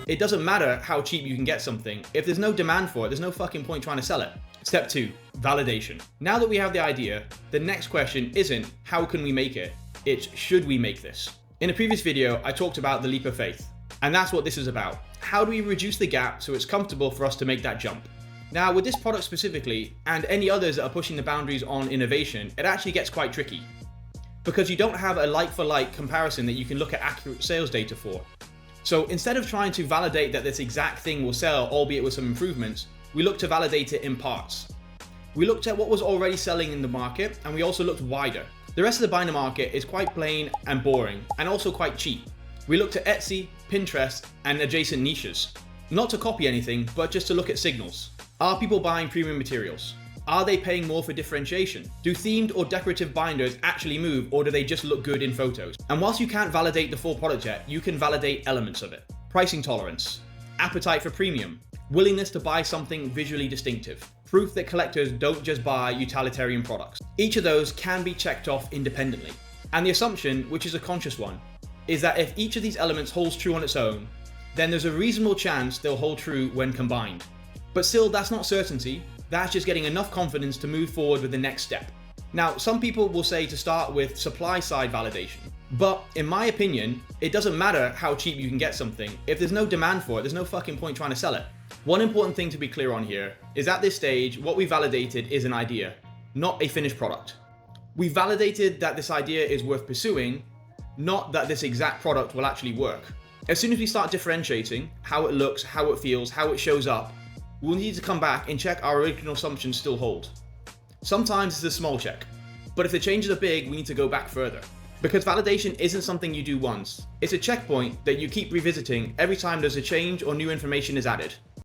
It doesn't matter how cheap you can get something. If there's no demand for it, there's no fucking point trying to sell it. Step 2, validation. Now that we have the idea, the next question isn't how can we make it, it's should we make this? In a previous video, I talked about the leap of faith, and that's what this is about. How do we reduce the gap so it's comfortable for us to make that jump? Now, with this product specifically, and any others that are pushing the boundaries on innovation, it actually gets quite tricky. Because you don't have a like-for-like comparison that you can look at accurate sales data for. So instead of trying to validate that this exact thing will sell, albeit with some improvements, we look to validate it in parts. We looked at what was already selling in the market, and we also looked wider. The rest of the binder market is quite plain and boring, and also quite cheap. We looked at Etsy, Pinterest, and adjacent niches. Not to copy anything, but just to look at signals. Are people buying premium materials? Are they paying more for differentiation? Do themed or decorative binders actually move, or do they just look good in photos? And whilst you can't validate the full product yet, you can validate elements of it. Pricing tolerance, appetite for premium, willingness to buy something visually distinctive, proof that collectors don't just buy utilitarian products. Each of those can be checked off independently. And the assumption, which is a conscious one, is that if each of these elements holds true on its own, then there's a reasonable chance they'll hold true when combined. But still, that's not certainty. That's just getting enough confidence to move forward with the next step. Now, some people will say to start with supply side validation, but in my opinion, it doesn't matter how cheap you can get something. If there's no demand for it, there's no fucking point trying to sell it. One important thing to be clear on here is at this stage, what we validated is an idea, not a finished product. We validated that this idea is worth pursuing, not that this exact product will actually work. As soon as we start differentiating how it looks, how it feels, how it shows up, we'll need to come back and check our original assumptions still hold. Sometimes it's a small check, but if the changes are big, we need to go back further. Because validation isn't something you do once, it's a checkpoint that you keep revisiting every time there's a change or new information is added.